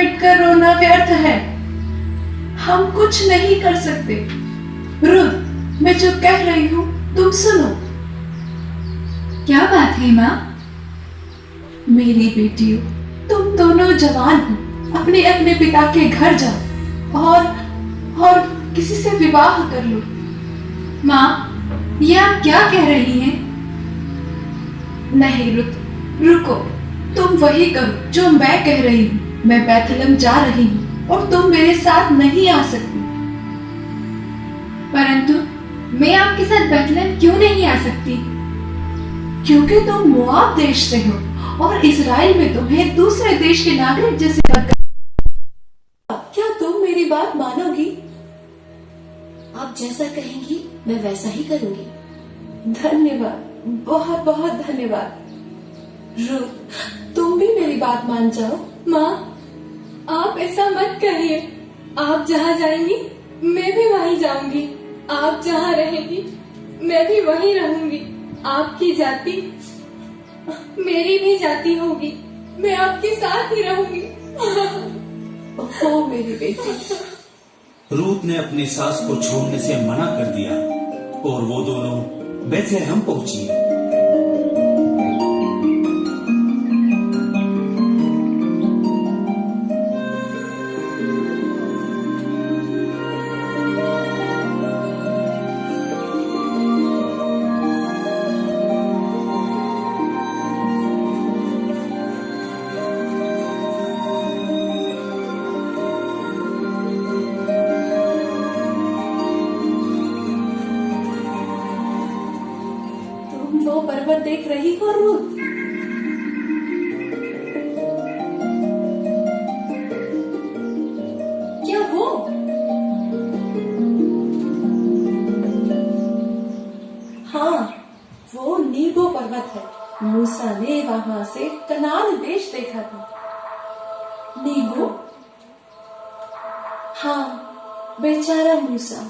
बैठकर रोना व्यर्थ है। हम कुछ नहीं कर सकते। रुथ, मैं जो कह रही हूँ तुम सुनो। क्या बात है माँ? मेरी बेटियों, तुम दोनों जवान हो, अपने अपने पिता के घर जाओ और किसी से विवाह कर लो। माँ, ये आप क्या कह रही हैं? नहीं रुथ, रुको। तुम वही करो जो मैं कह रही हूँ। मैं बैथलहम जा रही हूँ और तुम मेरे साथ नहीं आ सकती। परंतु मैं आपके साथ बैथलहम क्यों नहीं आ सकती? क्योंकि तुम मोआब देश से हो और इजराइल में तुम्हें दूसरे देश के नागरिक जैसे क्या तुम मेरी बात मानोगी? आप जैसा कहेंगी मैं वैसा ही करूंगी। धन्यवाद, बहुत बहुत धन्यवाद। रुथ, तुम भी मेरी बात मान जाओ। माँ, आप ऐसा मत कहिए। आप जहाँ जाएंगी मैं भी वहीं जाऊंगी। आप जहाँ रहेंगी मैं भी वहीं रहूंगी। आपकी जाति मेरी भी जाति होगी। मैं आपके साथ ही रहूंगी। ओ मेरी बेटी। रूत ने अपनी सास को छोड़ने से मना कर दिया और वो दोनों बैतलहम पहुंची। वो पर्वत देख रही हो रुथ? क्या वो? हाँ, वो नीबो पर्वत है। मूसा ने वहां से कनान देश देखा था। नीबो? हाँ, बेचारा मूसा।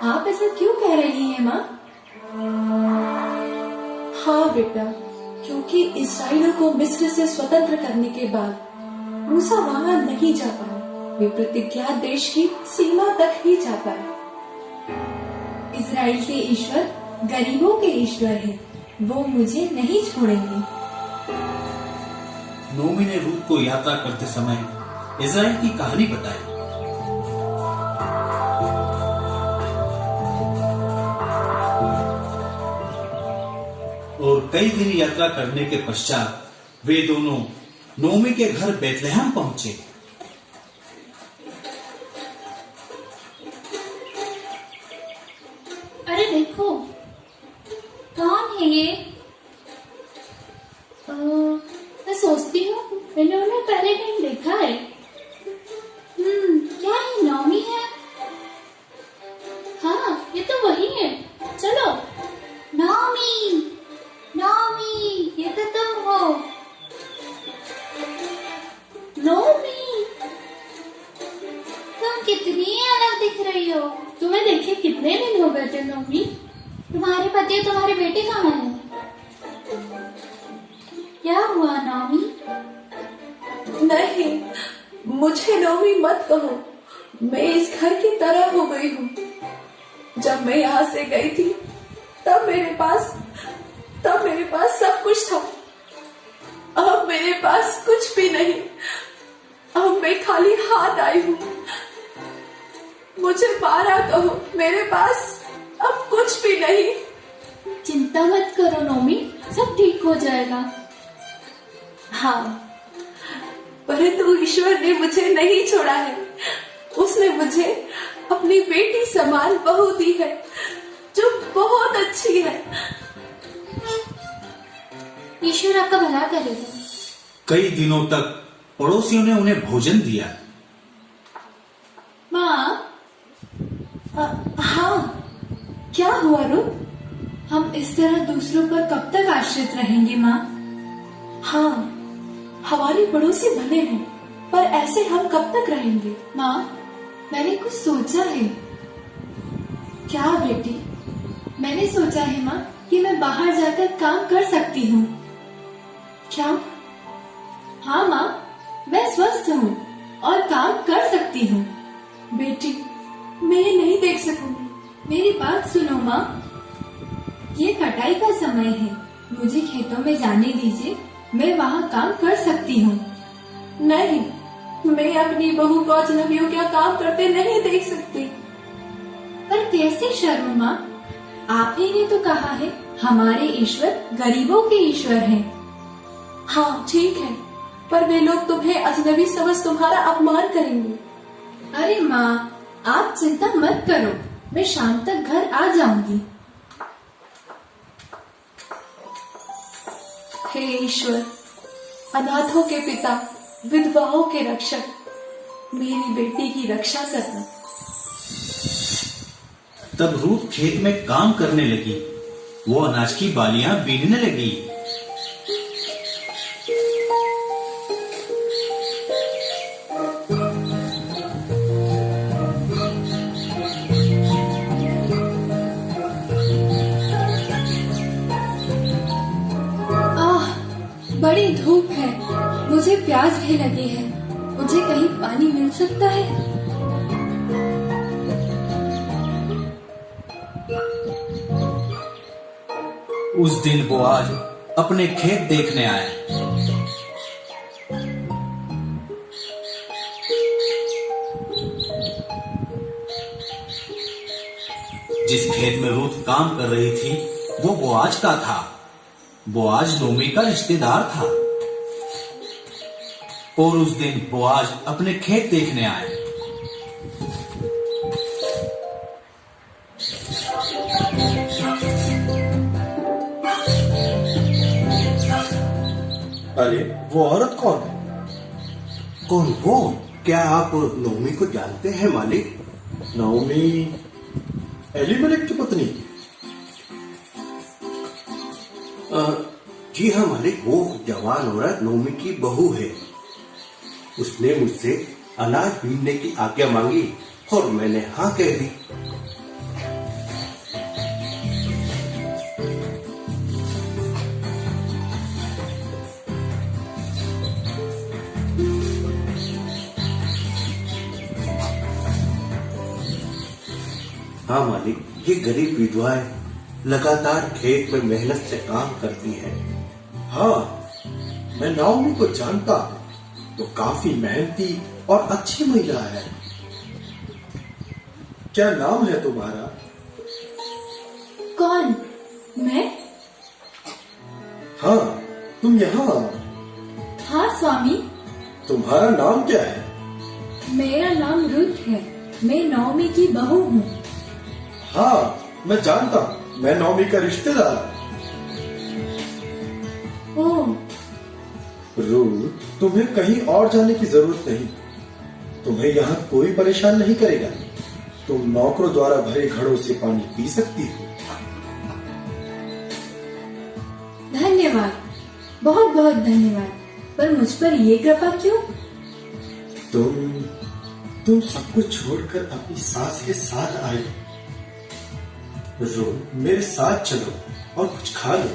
आप ऐसा क्यों कह रही हैं माँ? हाँ बेटा, क्योंकि इस्राएलियों को मिस्र से स्वतंत्र करने के बाद मूसा वहां नहीं जा पाए। वे प्रतिज्ञा देश की सीमा तक ही जा पाए। इजराइल के ईश्वर गरीबों के ईश्वर हैं। वो मुझे नहीं छोड़ेंगे। नोमी ने रूत को यात्रा करते समय इजराइल की कहानी बताई। और कई दिन यात्रा करने के पश्चात वे दोनों नोमी के घर बैतलहम पहुंचे। अरे देखो, कौन है ये? मैं सोचती हूँ मैंने उन्हें पहले कहीं देखा है। क्या ये नौमी है? हाँ, ये तो वही है। चलो। नौमी, नौमी, ये तो तुम हो। नौमी, तुम कितनी अलग दिख रही हो। तुम्हें देखे कितने दिन हो गए थे नौमी? तुम्हारे पति और तुम्हारे बेटे कहाँ हैं? क्या हुआ नौमी? नहीं, मुझे नौमी मत कहो। मैं इस घर की तरह हो गई हूँ। जब मैं यहाँ से गई थी तब मेरे पास सब कुछ था। अब मेरे पास कुछ भी नहीं। अब मैं खाली हाथ आई हूँ। मुझे मारा कहो, मेरे पास अब कुछ भी नहीं। चिंता मत करो नौमी, सब ठीक हो जाएगा। हाँ, परंतु ईश्वर ने मुझे नहीं छोड़ा है। उसने मुझे अपनी बेटी समान बहू दी है, जो बहुत अच्छी है। ईश्वर आपका भला करेगा। कई दिनों तक पड़ोसियों ने उन्हें भोजन दिया। माँ, हाँ, क्या हुआ रुथ? हम इस तरह दूसरों पर कब तक आश्रित रहेंगे माँ? हाँ, हमारे पड़ोसी भले हैं, पर ऐसे हम कब तक रहेंगे? माँ, मैंने कुछ सोचा है। क्या बेटी? मैंने सोचा है माँ कि मैं बाहर जाकर काम कर सकती हूँ। क्या? हाँ माँ, मैं स्वस्थ हूँ। और काम कर सकती हूँ। बेटी, मैं ये नहीं देख सकूंगी। मेरी बात सुनो माँ, ये कटाई का समय है, मुझे खेतों में जाने दीजिए, मैं वहाँ काम कर सकती हूँ। नहीं, मैं अपनी बहू को अजनबियों का काम करते नहीं देख सकती। पर कैसे शर्म माँ, आप ही ने तो कहा है हमारे ईश्वर गरीबों के ईश्वर हैं। हाँ ठीक है, पर वे लोग तुम्हें अजनबी समझ तुम्हारा अपमान करेंगे। अरे माँ, आप चिंता मत करो, मैं शाम तक घर आ जाऊंगी। हे ईश्वर, अनाथों के पिता, विधवाओं के रक्षक, मेरी बेटी की रक्षा करना। तब रूथ खेत में काम करने लगी। वो अनाज की बालियां बीनने लगी। बड़ी धूप है, मुझे प्यास भी लगी है, मुझे कहीं पानी मिल सकता है? उस दिन बोआज अपने खेत देखने आया। जिस खेत में रूथ काम कर रही थी वो बोआज का था। बोआज नोमी का रिश्तेदार था। और उस दिन बोआज अपने खेत देखने आए। अरे वो औरत कौन है? कौन वो? क्या आप नोमी को जानते हैं मालिक? नओमी एलीमेलेक की पत्नी? जी हाँ मालिक, वो जवान औरत नोमी की बहू है। उसने मुझसे अनाज बीनने की आज्ञा मांगी और मैंने हाँ कह दी। हाँ मालिक, ये गरीब विधवाएं लगातार खेत में मेहनत से काम करती हैं। हाँ, मैं नाओमी को जानता हूँ, तो काफी मेहनती और अच्छी महिला है। क्या नाम है तुम्हारा? कौन? मैं? हाँ, तुम यहाँ आओ। हाँ स्वामी। तुम्हारा नाम क्या है? मेरा नाम रुथ है, मैं नओमी की बहू हूँ। हाँ, मैं जानता हूँ, मैं नओमी का रिश्तेदार। ओह, रूथ, तुम्हें कहीं और जाने की जरूरत नहीं। तुम्हें यहाँ कोई परेशान नहीं करेगा। तुम नौकरों द्वारा भरे घड़ों से पानी पी सकती हो। धन्यवाद, बहुत बहुत धन्यवाद। पर मुझ पर ये कृपा क्यों? तुम सब कुछ छोड़कर अपनी सास के साथ आए। रूथ, मेरे साथ चलो और कुछ खा लो।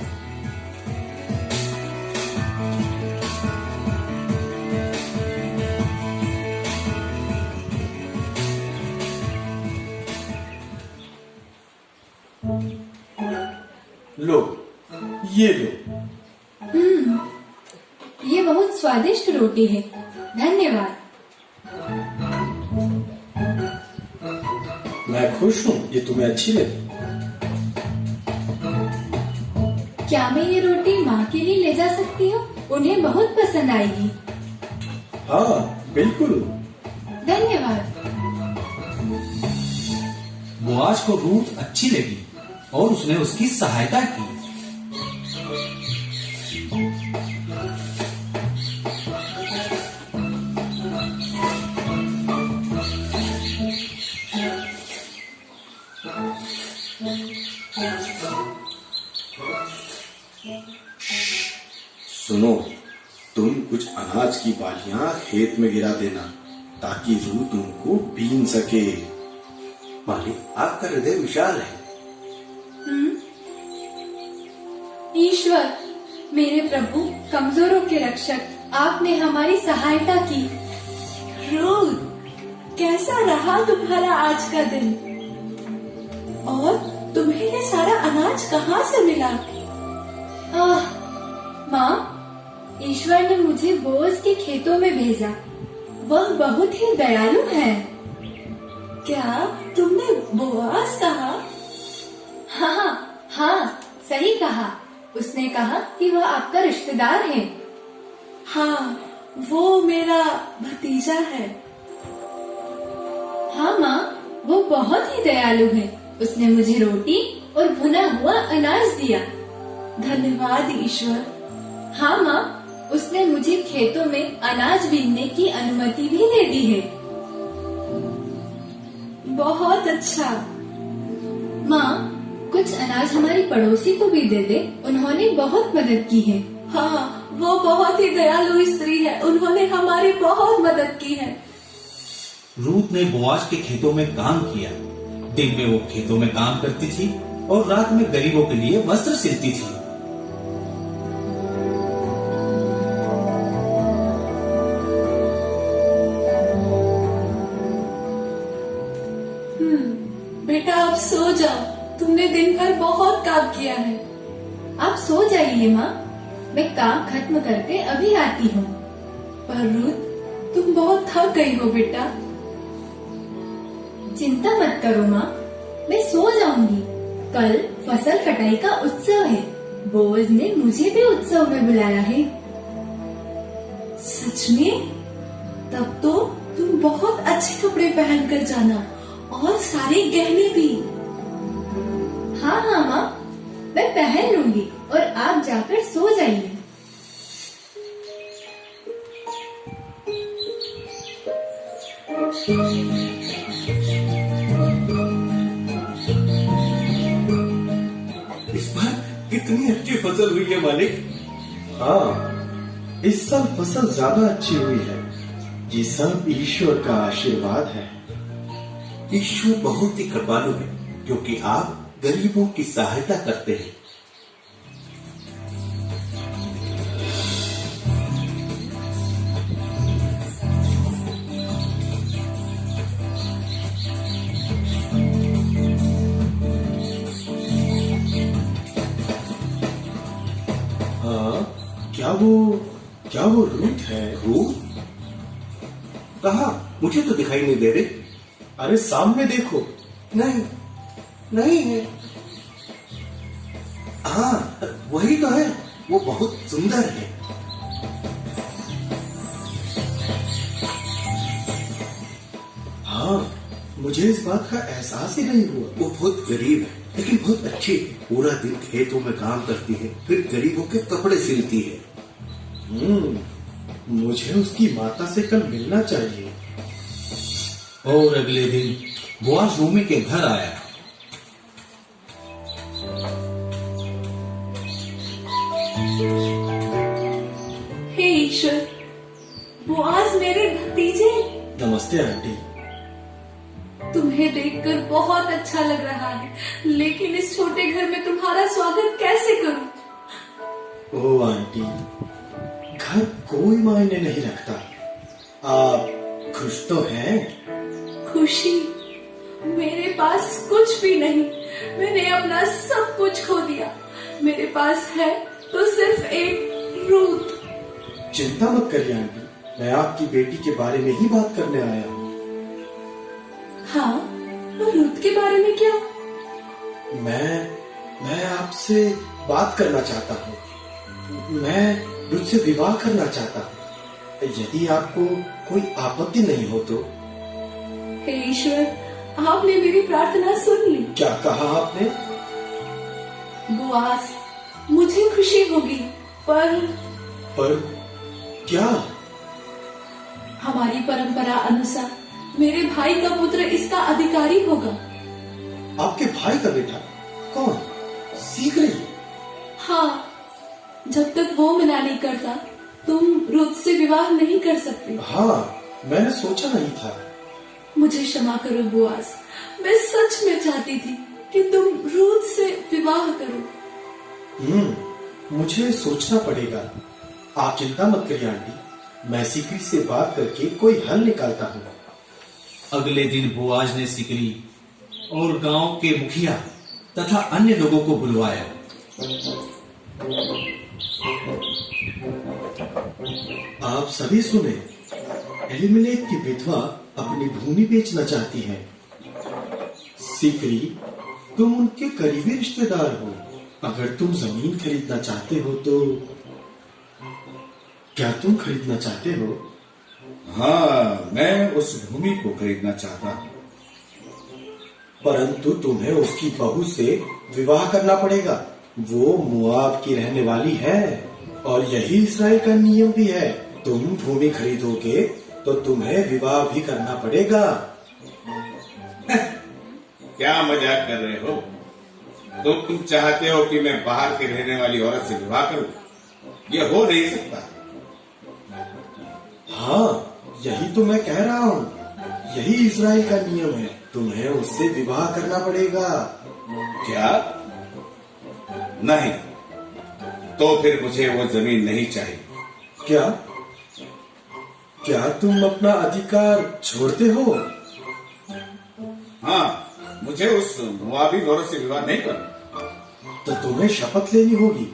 लो, ये लो। ये बहुत स्वादिष्ट रोटी है, धन्यवाद। मैं खुश हूँ ये तुम्हें अच्छी लगी। क्या मैं ये रोटी माँ के लिए ले जा सकती हूँ? उन्हें बहुत पसंद आएगी। हाँ, बिल्कुल। धन्यवाद। बोआज को रूथ अच्छी लगी और उसने उसकी सहायता की। सुनो, तुम कुछ अनाज की बालियां खेत में गिरा देना ताकि रूथ उनको बीन सके। मालिक, आपका हृदय विशाल है। ईश्वर, मेरे प्रभु, कमजोरों के रक्षक, आपने हमारी सहायता की। रूथ, कैसा रहा तुम्हारा आज का दिन? और तुम्हें ये सारा अनाज कहाँ से मिला? माँ, ईश्वर ने मुझे बोअज के खेतों में भेजा। वह बहुत ही दयालु है। क्या तुमने बोआज कहा? हाँ, सही कहा। उसने कहा कि वह आपका रिश्तेदार है। हाँ, वो मेरा भतीजा है। हाँ माँ, वो बहुत ही दयालु है। उसने मुझे रोटी और भुना हुआ अनाज दिया। धन्यवाद ईश्वर। हाँ माँ, उसने मुझे खेतों में अनाज बीनने की अनुमति भी दे दी है। बहुत अच्छा। माँ, कुछ अनाज हमारी पड़ोसी को भी दे दे। उन्होंने बहुत मदद की है। हाँ, वो बहुत ही दयालु स्त्री है। उन्होंने हमारी बहुत मदद की है। रूथ ने बोआज के खेतों में काम किया। दिन में वो खेतों में काम करती थी और रात में गरीबों के लिए वस्त्र सिलती थी। बेटा अब सो जाओ, तुमने दिन भर बहुत काम किया है। आप सो जाइए माँ, मैं काम खत्म करके अभी आती हूँ। पर रूथ, तुम बहुत थक गई हो बेटा। चिंता मत करो माँ, मैं सो जाऊंगी। कल फसल कटाई का उत्सव है। बोअज ने मुझे भी उत्सव में बुलाया है। सच में? तब तो तुम बहुत अच्छे कपड़े पहन कर जाना और सारे गहने भी। हाँ माँ, मैं पहन लूंगी और आप जाकर सो जाइए। इस बार कितनी अच्छी फसल हुई है मालिक। हाँ, इस साल फसल ज्यादा अच्छी हुई है। ये सब ईश्वर का आशीर्वाद है। ईश्वर बहुत ही कृपालु है क्योंकि आप गरीबों की सहायता करते हैं। हाँ, क्या वो रूथ है? रूथ? कहा? मुझे तो दिखाई नहीं दे रही। अरे सामने देखो। नहीं है। हाँ, वही तो है। वो बहुत सुंदर है। हाँ, मुझे इस बात का एहसास ही नहीं हुआ। वो बहुत गरीब है लेकिन बहुत अच्छी है। पूरा दिन खेतों में काम करती है, फिर गरीबों के कपड़े सिलती है। मुझे उसकी माता से कल मिलना चाहिए। और अगले दिन बोआज नोमी के घर आया। हे ईश्वर, बोआज मेरे भतीजे। नमस्ते आंटी। तुम्हें देखकर बहुत अच्छा लग रहा है, लेकिन इस छोटे घर में तुम्हारा स्वागत कैसे करूं? ओ आंटी, घर कोई मायने नहीं रखता। आप खुश तो हैं? खुशी? मेरे पास कुछ भी नहीं। मैंने अपना सब कुछ खो दिया। मेरे पास है तो सिर्फ एक रूथ। चिंता मत करिए आंटी, मैं आपकी बेटी के बारे में ही बात करने आया हूँ। हाँ, और रूथ के बारे में क्या? मैं आपसे बात करना चाहता हूँ। मैं रूथ से विवाह करना चाहता हूँ, यदि आपको कोई आपत्ति नहीं हो तो। हे ईश्वर, आपने मेरी प्रार्थना सुन ली। क्या कहा आपने? बोआज, मुझे खुशी होगी, पर क्या? हमारी परंपरा अनुसार मेरे भाई का पुत्र इसका अधिकारी होगा। आपके भाई का बेटा? कौन? सीकरी? हाँ, जब तक वो मना नहीं करता, तुम रूथ से विवाह नहीं कर सकते। हाँ, मैंने सोचा नहीं था। मुझे क्षमा करो बोआज, मैं सच में चाहती थी कि तुम रूथ से विवाह करो। मुझे सोचना पड़ेगा। आप चिंता मत करिए आंटी, मैं सिकरी से बात करके कोई हल निकालता हूँ। अगले दिन बोआज ने सिकरी और गांव के मुखिया तथा अन्य लोगों को बुलवाया। आप सभी सुने, एलिमेलेक की विधवा अपनी भूमि बेचना चाहती है। सिकरी, तुम उनके करीबी रिश्तेदार हो। अगर तुम जमीन खरीदना चाहते हो तो क्या तुम खरीदना चाहते हो? हाँ, मैं उस भूमि को खरीदना चाहता हूँ। परंतु तुम्हें उसकी बहू से विवाह करना पड़ेगा। वो मोआब की रहने वाली है और यही इस्राएल का नियम भी है। तुम भूमि खरीदोगे तो तुम्हें विवाह भी करना पड़ेगा। क्या मजाक कर रहे हो? तुम चाहते हो कि मैं बाहर की रहने वाली औरत से विवाह करूं? यह हो नहीं सकता। हाँ, यही तो मैं कह रहा हूँ। यही इस्राएल का नियम है। तुम्हें उससे विवाह करना पड़ेगा। क्या? नहीं, तो फिर मुझे वो जमीन नहीं चाहिए। क्या क्या तुम अपना अधिकार छोड़ते हो? हाँ, मुझे उस मुआबी औरत से विवाह नहीं करना। तो तुम्हें शपथ लेनी होगी।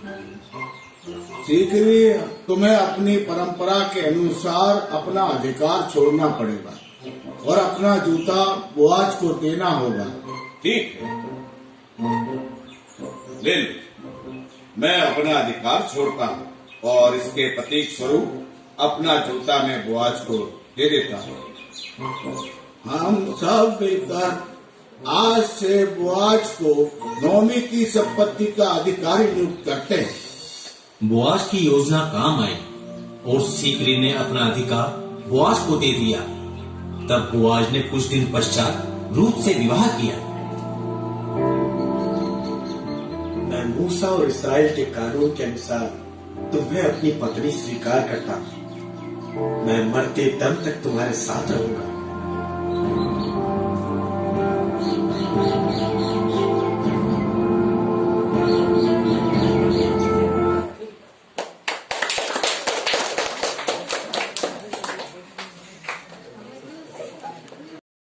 सिकरी, तुम्हें अपनी परंपरा के अनुसार अपना अधिकार छोड़ना पड़ेगा और अपना जूता बोआज को देना होगा। ठीक है, ले लो। मैं अपना अधिकार छोड़ता हूँ और इसके प्रतीक स्वरूप अपना जूता मैं बोआज को दे देता हूँ। हम सब मिलकर आज से बोआज को नोमी की संपत्ति का अधिकारी नियुक्त करते हैं। बोआज की योजना काम आई और सिकरी ने अपना अधिकार बोआज को दे दिया। तब बोआज ने कुछ दिन पश्चात रूत से विवाह किया। मैं मूसा और इस्राएल के कानून के अनुसार तुम्हें अपनी पत्नी स्वीकार करता हूँ। मैं मरते दम तक तुम्हारे साथ रहूंगा।